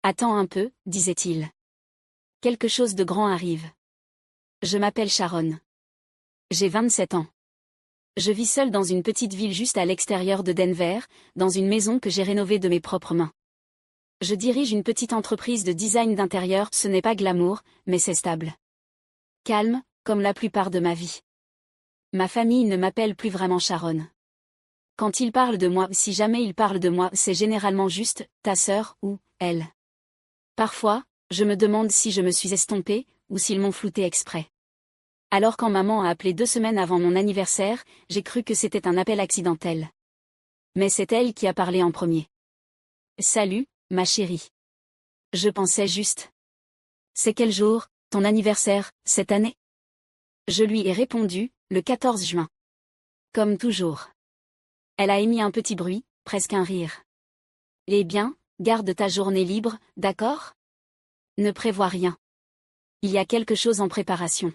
Attends un peu, disait-il. Quelque chose de grand arrive. Je m'appelle Sharon. J'ai 27 ans. Je vis seule dans une petite ville juste à l'extérieur de Denver, dans une maison que j'ai rénovée de mes propres mains. Je dirige une petite entreprise de design d'intérieur, ce n'est pas glamour, mais c'est stable. Calme, comme la plupart de ma vie. Ma famille ne m'appelle plus vraiment Sharon. Quand ils parlent de moi, si jamais ils parlent de moi, c'est généralement juste « ta sœur » ou « elle ». Parfois, je me demande si je me suis estompée, ou s'ils m'ont floutée exprès. Alors quand maman a appelé 2 semaines avant mon anniversaire, j'ai cru que c'était un appel accidentel. Mais c'est elle qui a parlé en premier. « Salut, ma chérie. Je pensais juste. C'est quel jour, ton anniversaire, cette année ?» Je lui ai répondu, le 14 juin. Comme toujours. Elle a émis un petit bruit, presque un rire. « Eh bien, garde ta journée libre, d'accord ? Ne prévois rien. Il y a quelque chose en préparation. »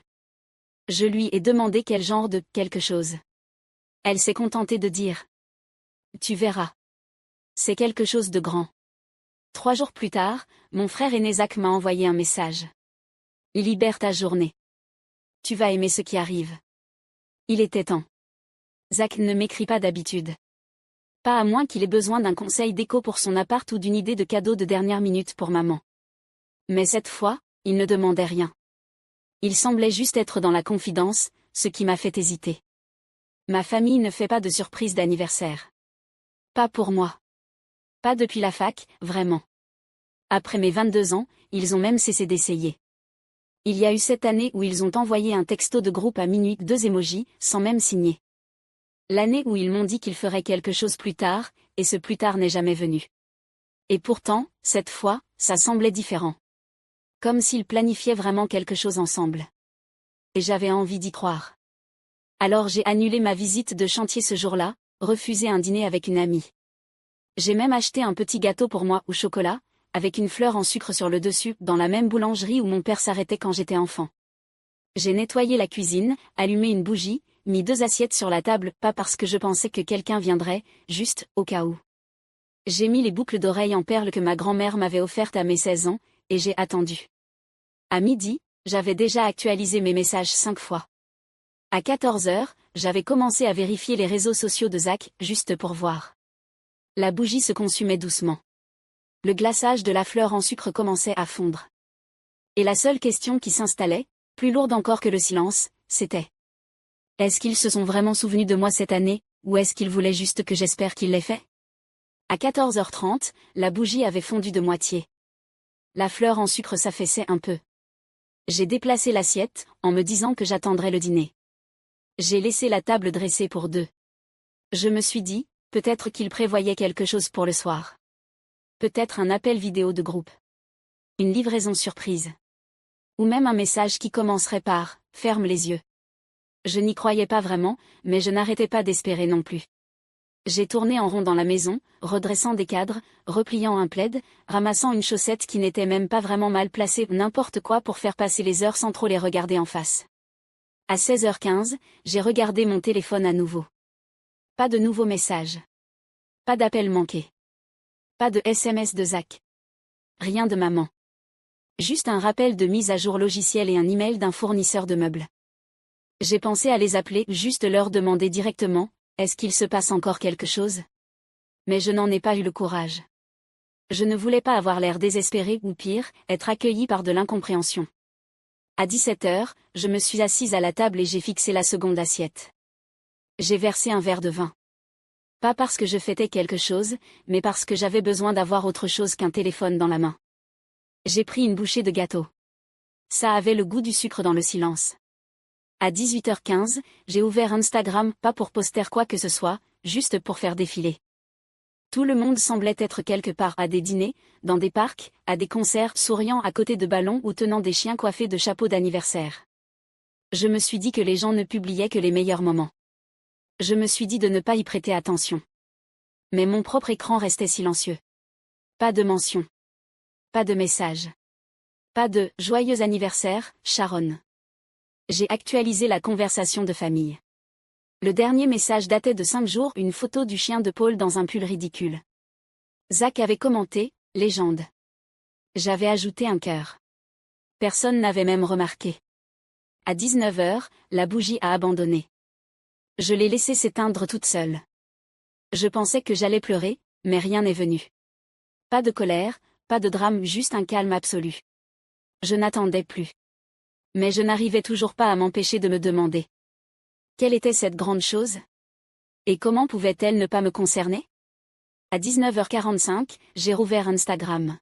Je lui ai demandé quel genre de « quelque chose ». Elle s'est contentée de dire. « Tu verras. C'est quelque chose de grand. » 3 jours plus tard, mon frère aîné Zach m'a envoyé un message. « Libère ta journée. Tu vas aimer ce qui arrive. » Il était temps. Zach ne m'écrit pas d'habitude. Pas à moins qu'il ait besoin d'un conseil déco pour son appart ou d'une idée de cadeau de dernière minute pour maman. Mais cette fois, il ne demandait rien. Il semblait juste être dans la confidence, ce qui m'a fait hésiter. Ma famille ne fait pas de surprise d'anniversaire. Pas pour moi. Pas depuis la fac, vraiment. Après mes 22 ans, ils ont même cessé d'essayer. Il y a eu cette année où ils ont envoyé un texto de groupe à minuit, 2 émojis, sans même signer. L'année où ils m'ont dit qu'ils feraient quelque chose plus tard, et ce plus tard n'est jamais venu. Et pourtant, cette fois, ça semblait différent. Comme s'ils planifiaient vraiment quelque chose ensemble. Et j'avais envie d'y croire. Alors j'ai annulé ma visite de chantier ce jour-là, refusé un dîner avec une amie. J'ai même acheté un petit gâteau pour moi au chocolat, avec une fleur en sucre sur le dessus, dans la même boulangerie où mon père s'arrêtait quand j'étais enfant. J'ai nettoyé la cuisine, allumé une bougie, mis 2 assiettes sur la table, pas parce que je pensais que quelqu'un viendrait, juste au cas où. J'ai mis les boucles d'oreilles en perles que ma grand-mère m'avait offertes à mes 16 ans, et j'ai attendu. À midi, j'avais déjà actualisé mes messages 5 fois. À 14 heures, j'avais commencé à vérifier les réseaux sociaux de Zach, juste pour voir. La bougie se consumait doucement. Le glaçage de la fleur en sucre commençait à fondre. Et la seule question qui s'installait, plus lourde encore que le silence, c'était: est-ce qu'ils se sont vraiment souvenus de moi cette année, ou est-ce qu'ils voulaient juste que j'espère qu'ils l'aient fait? À 14h30, la bougie avait fondu de moitié. La fleur en sucre s'affaissait un peu. J'ai déplacé l'assiette, en me disant que j'attendrais le dîner. J'ai laissé la table dressée pour 2. Je me suis dit, peut-être qu'ils prévoyaient quelque chose pour le soir. Peut-être un appel vidéo de groupe. Une livraison surprise. Ou même un message qui commencerait par « ferme les yeux ». Je n'y croyais pas vraiment, mais je n'arrêtais pas d'espérer non plus. J'ai tourné en rond dans la maison, redressant des cadres, repliant un plaid, ramassant une chaussette qui n'était même pas vraiment mal placée, n'importe quoi pour faire passer les heures sans trop les regarder en face. À 16h15, j'ai regardé mon téléphone à nouveau. Pas de nouveaux messages. Pas d'appel manqué. Pas de SMS de Zach. Rien de maman. Juste un rappel de mise à jour logiciel et un email d'un fournisseur de meubles. J'ai pensé à les appeler, juste leur demander directement, est-ce qu'il se passe encore quelque chose? Mais je n'en ai pas eu le courage. Je ne voulais pas avoir l'air désespéré ou pire, être accueilli par de l'incompréhension. À 17h, je me suis assise à la table et j'ai fixé la seconde assiette. J'ai versé un verre de vin. Pas parce que je fêtais quelque chose, mais parce que j'avais besoin d'avoir autre chose qu'un téléphone dans la main. J'ai pris une bouchée de gâteau. Ça avait le goût du sucre dans le silence. À 18h15, j'ai ouvert Instagram, pas pour poster quoi que ce soit, juste pour faire défiler. Tout le monde semblait être quelque part à des dîners, dans des parcs, à des concerts, souriant à côté de ballons ou tenant des chiens coiffés de chapeaux d'anniversaire. Je me suis dit que les gens ne publiaient que les meilleurs moments. Je me suis dit de ne pas y prêter attention. Mais mon propre écran restait silencieux. Pas de mention. Pas de message. Pas de « joyeux anniversaire, Sharon ». J'ai actualisé la conversation de famille. Le dernier message datait de 5 jours, une photo du chien de Paul dans un pull ridicule. Zach avait commenté « légende ». J'avais ajouté un cœur. Personne n'avait même remarqué. À 19h, la bougie a abandonné. Je l'ai laissée s'éteindre toute seule. Je pensais que j'allais pleurer, mais rien n'est venu. Pas de colère, pas de drame, juste un calme absolu. Je n'attendais plus. Mais je n'arrivais toujours pas à m'empêcher de me demander. Quelle était cette grande chose? Et comment pouvait-elle ne pas me concerner? À 19h45, j'ai rouvert Instagram.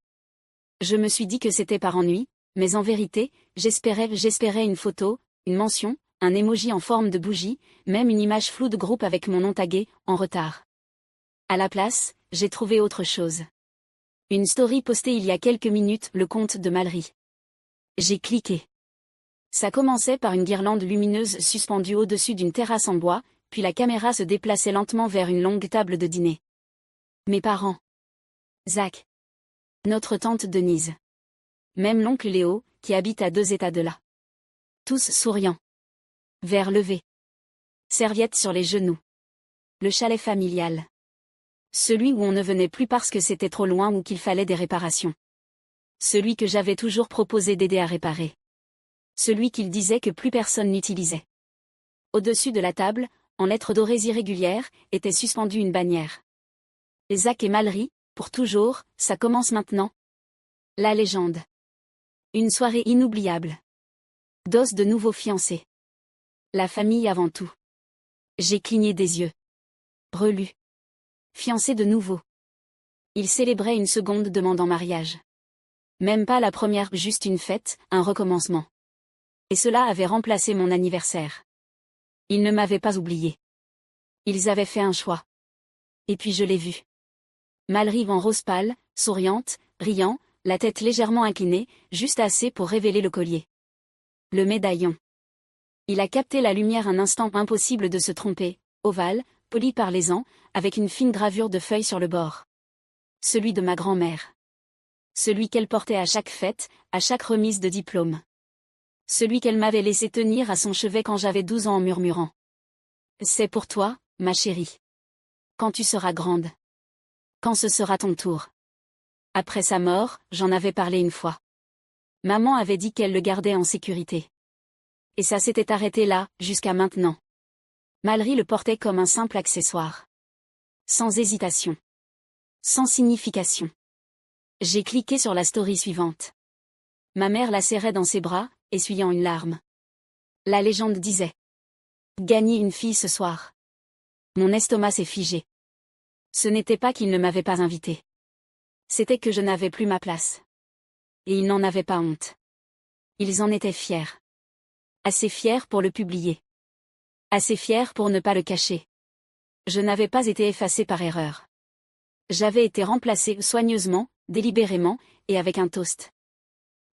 Je me suis dit que c'était par ennui, mais en vérité, j'espérais une photo, une mention, un emoji en forme de bougie, même une image floue de groupe avec mon nom tagué, en retard. À la place, j'ai trouvé autre chose. Une story postée il y a quelques minutes, le compte de Malry. J'ai cliqué. Ça commençait par une guirlande lumineuse suspendue au-dessus d'une terrasse en bois, puis la caméra se déplaçait lentement vers une longue table de dîner. Mes parents. Zach. Notre tante Denise. Même l'oncle Léo, qui habite à 2 états de là. Tous souriants. Verre levé. Serviette sur les genoux. Le chalet familial. Celui où on ne venait plus parce que c'était trop loin ou qu'il fallait des réparations. Celui que j'avais toujours proposé d'aider à réparer. Celui qu'il disait que plus personne n'utilisait. Au-dessus de la table, en lettres dorées irrégulières, était suspendue une bannière. Zach et Malry, pour toujours, ça commence maintenant. La légende. Une soirée inoubliable. D'os de nouveaux fiancés. La famille avant tout. J'ai cligné des yeux. Relu. Fiancés de nouveau. Ils célébraient une seconde demande en mariage. Même pas la première, juste une fête, un recommencement. Et cela avait remplacé mon anniversaire. Ils ne m'avaient pas oublié. Ils avaient fait un choix. Et puis je l'ai vu. Malry en rose pâle, souriante, riant, la tête légèrement inclinée, juste assez pour révéler le collier. Le médaillon. Il a capté la lumière un instant, impossible de se tromper, ovale, poli par les ans, avec une fine gravure de feuilles sur le bord. Celui de ma grand-mère. Celui qu'elle portait à chaque fête, à chaque remise de diplôme. Celui qu'elle m'avait laissé tenir à son chevet quand j'avais 12 ans en murmurant. C'est pour toi, ma chérie. Quand tu seras grande. Quand ce sera ton tour. Après sa mort, j'en avais parlé une fois. Maman avait dit qu'elle le gardait en sécurité. Et ça s'était arrêté là, jusqu'à maintenant. Malry le portait comme un simple accessoire. Sans hésitation. Sans signification. J'ai cliqué sur la story suivante. Ma mère la serrait dans ses bras, essuyant une larme. La légende disait. Gagner une fille ce soir. Mon estomac s'est figé. Ce n'était pas qu'il ne m'avait pas invité. C'était que je n'avais plus ma place. Et ils n'en avaient pas honte. Ils en étaient fiers. Assez fiers pour le publier. Assez fiers pour ne pas le cacher. Je n'avais pas été effacée par erreur. J'avais été remplacée soigneusement, délibérément, et avec un toast.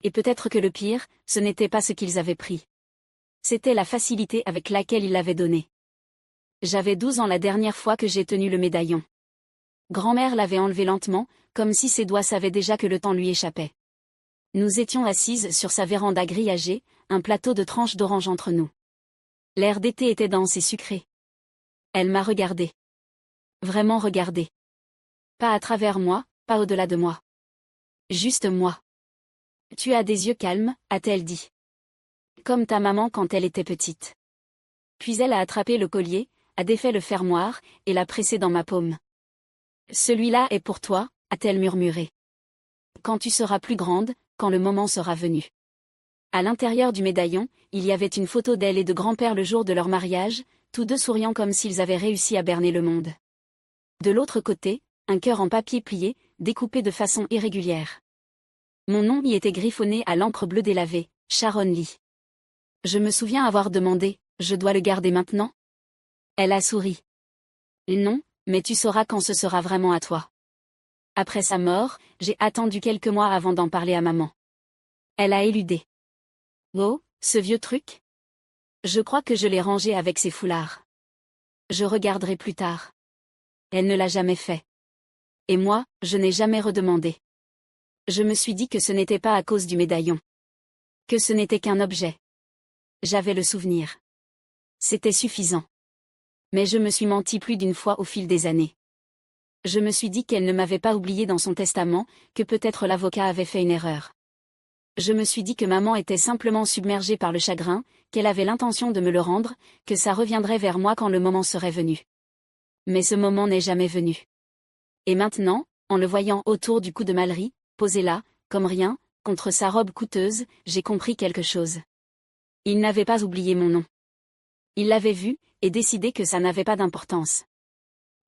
Et peut-être que le pire, ce n'était pas ce qu'ils avaient pris. C'était la facilité avec laquelle ils l'avaient donné. J'avais 12 ans la dernière fois que j'ai tenu le médaillon. Grand-mère l'avait enlevé lentement, comme si ses doigts savaient déjà que le temps lui échappait. Nous étions assises sur sa véranda grillagée, un plateau de tranches d'orange entre nous. L'air d'été était dense et sucré. Elle m'a regardé. Vraiment regardé. Pas à travers moi, pas au-delà de moi. Juste moi. Tu as des yeux calmes, a-t-elle dit. Comme ta maman quand elle était petite. Puis elle a attrapé le collier, a défait le fermoir, et l'a pressé dans ma paume. Celui-là est pour toi, a-t-elle murmuré. Quand tu seras plus grande, quand le moment sera venu. À l'intérieur du médaillon, il y avait une photo d'elle et de grand-père le jour de leur mariage, tous deux souriant comme s'ils avaient réussi à berner le monde. De l'autre côté, un cœur en papier plié, découpé de façon irrégulière. Mon nom y était griffonné à l'encre bleue délavée, Sharon Lee. Je me souviens avoir demandé, je dois le garder maintenant? Elle a souri. Non, mais tu sauras quand ce sera vraiment à toi. Après sa mort, j'ai attendu quelques mois avant d'en parler à maman. Elle a éludé. Oh, ce vieux truc? Je crois que je l'ai rangé avec ses foulards. Je regarderai plus tard. Elle ne l'a jamais fait. Et moi, je n'ai jamais redemandé. Je me suis dit que ce n'était pas à cause du médaillon. Que ce n'était qu'un objet. J'avais le souvenir. C'était suffisant. Mais je me suis menti plus d'une fois au fil des années. Je me suis dit qu'elle ne m'avait pas oublié dans son testament, que peut-être l'avocat avait fait une erreur. Je me suis dit que maman était simplement submergée par le chagrin, qu'elle avait l'intention de me le rendre, que ça reviendrait vers moi quand le moment serait venu. Mais ce moment n'est jamais venu. Et maintenant, en le voyant autour du cou de Mallory, posé là, comme rien, contre sa robe coûteuse, j'ai compris quelque chose. Il n'avait pas oublié mon nom. Il l'avait vu, et décidé que ça n'avait pas d'importance.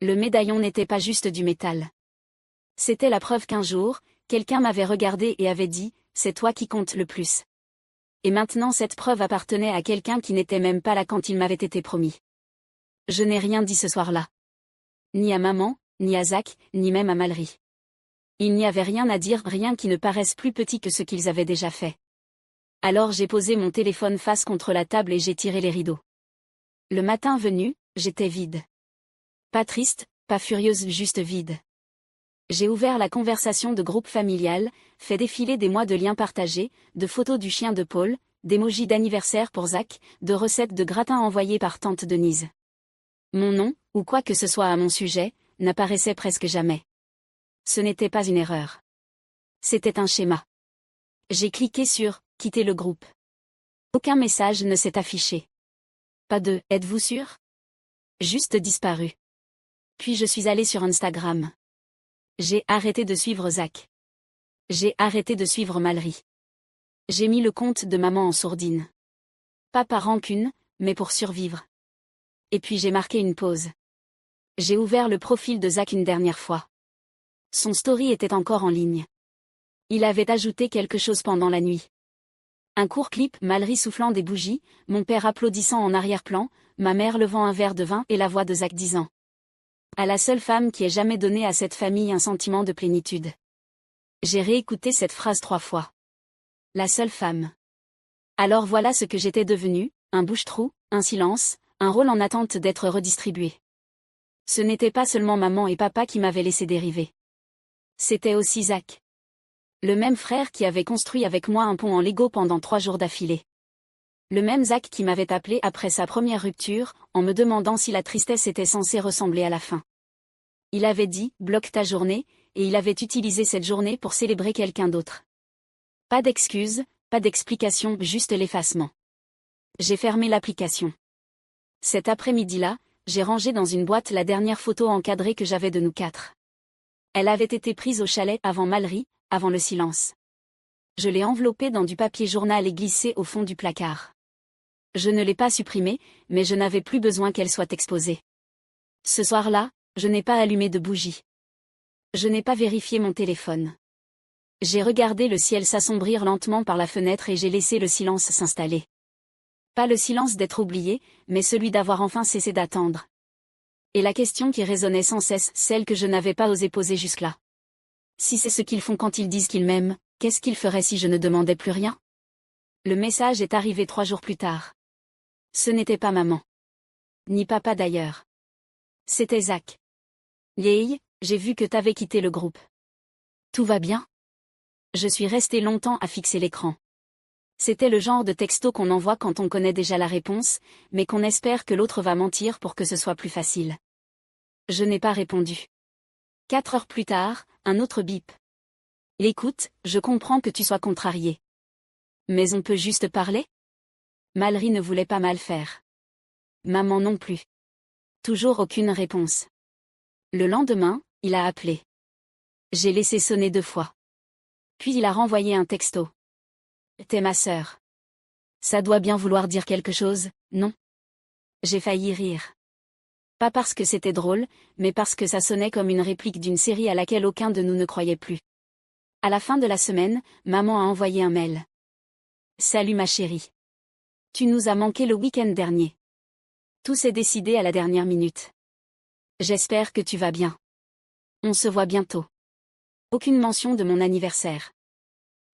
Le médaillon n'était pas juste du métal. C'était la preuve qu'un jour, quelqu'un m'avait regardé et avait dit, c'est toi qui compte le plus. Et maintenant cette preuve appartenait à quelqu'un qui n'était même pas là quand il m'avait été promis. Je n'ai rien dit ce soir-là. Ni à maman, ni à Zach, ni même à Mallory. Il n'y avait rien à dire, rien qui ne paraisse plus petit que ce qu'ils avaient déjà fait. Alors j'ai posé mon téléphone face contre la table et j'ai tiré les rideaux. Le matin venu, j'étais vide. Pas triste, pas furieuse, juste vide. J'ai ouvert la conversation de groupe familial, fait défiler des mois de liens partagés, de photos du chien de Paul, d'émojis d'anniversaire pour Zach, de recettes de gratin envoyées par tante Denise. Mon nom, ou quoi que ce soit à mon sujet, n'apparaissait presque jamais. Ce n'était pas une erreur. C'était un schéma. J'ai cliqué sur « Quitter le groupe ». Aucun message ne s'est affiché. Pas de « Êtes-vous sûr ?» Juste disparu. Puis je suis allée sur Instagram. J'ai arrêté de suivre Zach. J'ai arrêté de suivre Mallory. J'ai mis le compte de maman en sourdine. Pas par rancune, mais pour survivre. Et puis j'ai marqué une pause. J'ai ouvert le profil de Zach une dernière fois. Son story était encore en ligne. Il avait ajouté quelque chose pendant la nuit. Un court clip, Mallory soufflant des bougies, mon père applaudissant en arrière-plan, ma mère levant un verre de vin et la voix de Zach disant « À la seule femme qui ait jamais donné à cette famille un sentiment de plénitude. » J'ai réécouté cette phrase 3 fois. La seule femme. Alors voilà ce que j'étais devenue, un bouche-trou, un silence, un rôle en attente d'être redistribué. Ce n'était pas seulement maman et papa qui m'avaient laissé dériver. C'était aussi Zach. Le même frère qui avait construit avec moi un pont en Lego pendant 3 jours d'affilée. Le même Zach qui m'avait appelé après sa première rupture, en me demandant si la tristesse était censée ressembler à la fin. Il avait dit « bloque ta journée », et il avait utilisé cette journée pour célébrer quelqu'un d'autre. Pas d'excuses, pas d'explications, juste l'effacement. J'ai fermé l'application. Cet après-midi-là, j'ai rangé dans une boîte la dernière photo encadrée que j'avais de nous 4. Elle avait été prise au chalet avant Mallory, avant le silence. Je l'ai enveloppée dans du papier journal et glissée au fond du placard. Je ne l'ai pas supprimée, mais je n'avais plus besoin qu'elle soit exposée. Ce soir-là, je n'ai pas allumé de bougie. Je n'ai pas vérifié mon téléphone. J'ai regardé le ciel s'assombrir lentement par la fenêtre et j'ai laissé le silence s'installer. Pas le silence d'être oublié, mais celui d'avoir enfin cessé d'attendre. Et la question qui résonnait sans cesse, celle que je n'avais pas osé poser jusque-là. Si c'est ce qu'ils font quand ils disent qu'ils m'aiment, qu'est-ce qu'ils feraient si je ne demandais plus rien? Le message est arrivé 3 jours plus tard. Ce n'était pas maman. Ni papa d'ailleurs. C'était Zach. Yay, j'ai vu que t'avais quitté le groupe. Tout va bien? Je suis restée longtemps à fixer l'écran. C'était le genre de texto qu'on envoie quand on connaît déjà la réponse, mais qu'on espère que l'autre va mentir pour que ce soit plus facile. Je n'ai pas répondu. 4 heures plus tard, un autre bip. Écoute, je comprends que tu sois contrarié. Mais on peut juste parler? Mallory ne voulait pas mal faire. Maman non plus. Toujours aucune réponse. Le lendemain, il a appelé. J'ai laissé sonner 2 fois. Puis il a renvoyé un texto. T'es ma sœur. Ça doit bien vouloir dire quelque chose, non? J'ai failli rire. Pas parce que c'était drôle, mais parce que ça sonnait comme une réplique d'une série à laquelle aucun de nous ne croyait plus. À la fin de la semaine, maman a envoyé un mail. Salut ma chérie. Tu nous as manqué le week-end dernier. Tout s'est décidé à la dernière minute. J'espère que tu vas bien. On se voit bientôt. Aucune mention de mon anniversaire.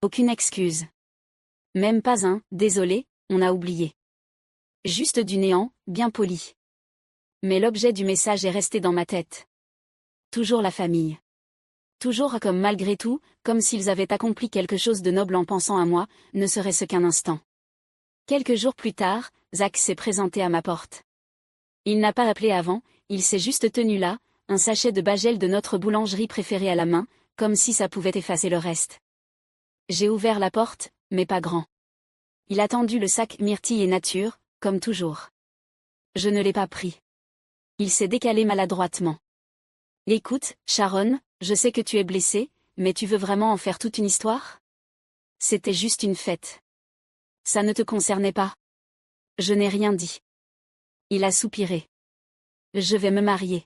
Aucune excuse. Même pas un « désolé, on a oublié ». Juste du néant, bien poli. Mais l'objet du message est resté dans ma tête. Toujours la famille. Toujours comme malgré tout, comme s'ils avaient accompli quelque chose de noble en pensant à moi, ne serait-ce qu'un instant. Quelques jours plus tard, Zach s'est présenté à ma porte. Il n'a pas appelé avant, il s'est juste tenu là, un sachet de bagel de notre boulangerie préférée à la main, comme si ça pouvait effacer le reste. J'ai ouvert la porte, mais pas grand. Il a tendu le sac myrtille et nature, comme toujours. Je ne l'ai pas pris. Il s'est décalé maladroitement. Écoute, Sharon, je sais que tu es blessée, mais tu veux vraiment en faire toute une histoire? C'était juste une fête. Ça ne te concernait pas. Je n'ai rien dit. Il a soupiré. Je vais me marier.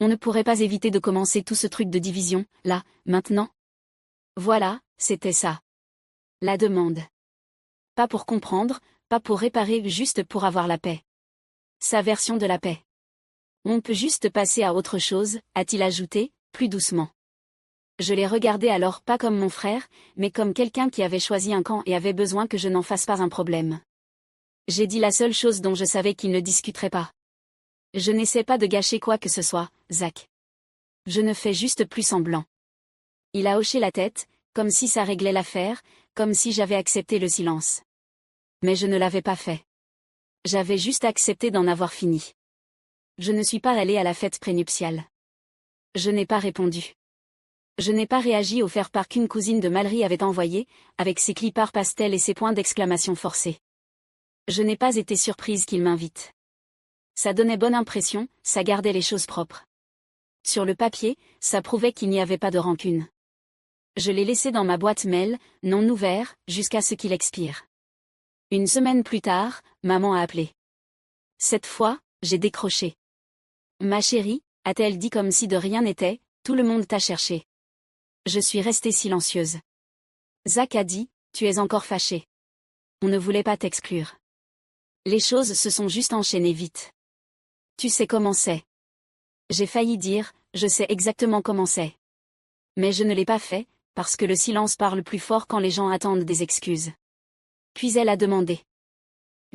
On ne pourrait pas éviter de commencer tout ce truc de division, là, maintenant? Voilà, c'était ça. La demande. Pas pour comprendre, pas pour réparer, juste pour avoir la paix. Sa version de la paix. On peut juste passer à autre chose, a-t-il ajouté, plus doucement. Je l'ai regardé alors pas comme mon frère, mais comme quelqu'un qui avait choisi un camp et avait besoin que je n'en fasse pas un problème. J'ai dit la seule chose dont je savais qu'il ne discuterait pas. Je n'essaie pas de gâcher quoi que ce soit, Zach. Je ne fais juste plus semblant. Il a hoché la tête, comme si ça réglait l'affaire, comme si j'avais accepté le silence. Mais je ne l'avais pas fait. J'avais juste accepté d'en avoir fini. Je ne suis pas allée à la fête prénuptiale. Je n'ai pas répondu. Je n'ai pas réagi au faire-part qu'une cousine de Mallory avait envoyé, avec ses clippers pastel et ses points d'exclamation forcés. Je n'ai pas été surprise qu'il m'invite. Ça donnait bonne impression, ça gardait les choses propres. Sur le papier, ça prouvait qu'il n'y avait pas de rancune. Je l'ai laissé dans ma boîte mail, non ouvert, jusqu'à ce qu'il expire. Une semaine plus tard, maman a appelé. Cette fois, j'ai décroché. Ma chérie, a-t-elle dit comme si de rien n'était, tout le monde t'a cherché. Je suis restée silencieuse. Zach a dit, tu es encore fâchée. On ne voulait pas t'exclure. Les choses se sont juste enchaînées vite. Tu sais comment c'est. J'ai failli dire, je sais exactement comment c'est. Mais je ne l'ai pas fait, parce que le silence parle plus fort quand les gens attendent des excuses. Puis elle a demandé.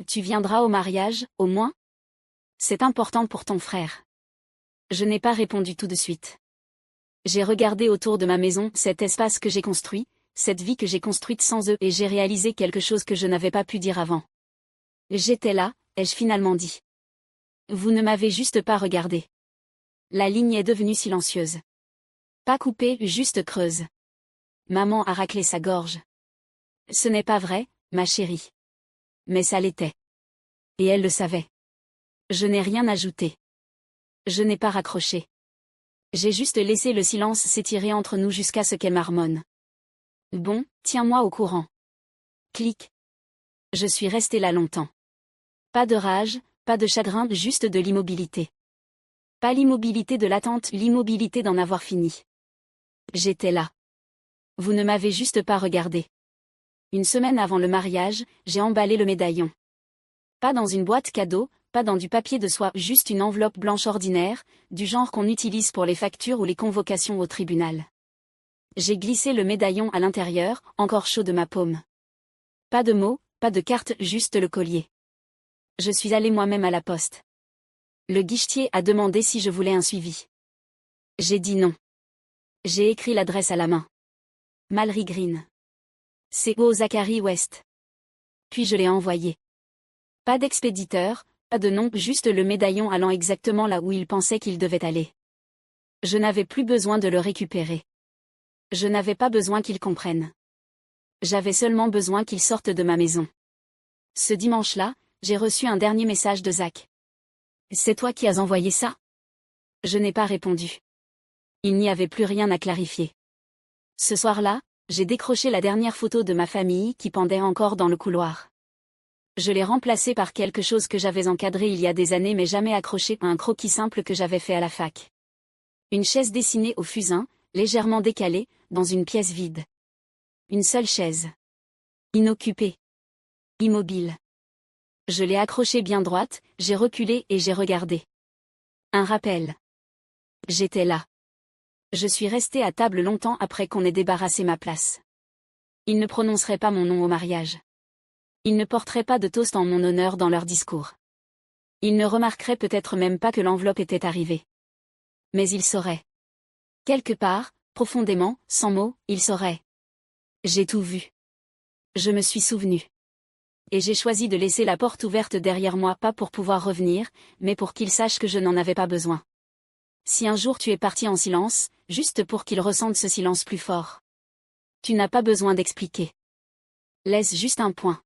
Tu viendras au mariage, au moins? C'est important pour ton frère. Je n'ai pas répondu tout de suite. J'ai regardé autour de ma maison, cet espace que j'ai construit, cette vie que j'ai construite sans eux, et j'ai réalisé quelque chose que je n'avais pas pu dire avant. J'étais là, ai-je finalement dit. Vous ne m'avez juste pas regardé. La ligne est devenue silencieuse. Pas coupée, juste creuse. Maman a raclé sa gorge. Ce n'est pas vrai, ma chérie. Mais ça l'était. Et elle le savait. Je n'ai rien ajouté. Je n'ai pas raccroché. J'ai juste laissé le silence s'étirer entre nous jusqu'à ce qu'elle marmonne. Bon, tiens-moi au courant. Clic. Je suis restée là longtemps. Pas de rage, pas de chagrin, juste de l'immobilité. Pas l'immobilité de l'attente, l'immobilité d'en avoir fini. J'étais là. Vous ne m'avez juste pas regardé. Une semaine avant le mariage, j'ai emballé le médaillon. Pas dans une boîte cadeau, pas dans du papier de soie, juste une enveloppe blanche ordinaire, du genre qu'on utilise pour les factures ou les convocations au tribunal. J'ai glissé le médaillon à l'intérieur, encore chaud de ma paume. Pas de mots, pas de carte, juste le collier. Je suis allée moi-même à la poste. Le guichetier a demandé si je voulais un suivi. J'ai dit non. J'ai écrit l'adresse à la main. Mallory Green. C.O. Zachary West. Puis je l'ai envoyé. Pas d'expéditeur, pas de nom, juste le médaillon allant exactement là où il pensait qu'il devait aller. Je n'avais plus besoin de le récupérer. Je n'avais pas besoin qu'il comprenne. J'avais seulement besoin qu'il sorte de ma maison. Ce dimanche-là, j'ai reçu un dernier message de Zach. C'est toi qui as envoyé ça? Je n'ai pas répondu. Il n'y avait plus rien à clarifier. Ce soir-là, j'ai décroché la dernière photo de ma famille qui pendait encore dans le couloir. Je l'ai remplacée par quelque chose que j'avais encadré il y a des années mais jamais accroché à un croquis simple que j'avais fait à la fac. Une chaise dessinée au fusain, légèrement décalée, dans une pièce vide. Une seule chaise. Inoccupée. Immobile. Je l'ai accrochée bien droite, j'ai reculé et j'ai regardé. Un rappel. J'étais là. Je suis restée à table longtemps après qu'on ait débarrassé ma place. Ils ne prononceraient pas mon nom au mariage. Ils ne porteraient pas de toast en mon honneur dans leur discours. Ils ne remarqueraient peut-être même pas que l'enveloppe était arrivée. Mais ils sauraient. Quelque part, profondément, sans mots, ils sauraient. J'ai tout vu. Je me suis souvenu. Et j'ai choisi de laisser la porte ouverte derrière moi pas pour pouvoir revenir, mais pour qu'ils sachent que je n'en avais pas besoin. Si un jour tu es parti en silence, juste pour qu'il ressente ce silence plus fort. Tu n'as pas besoin d'expliquer. Laisse juste un point.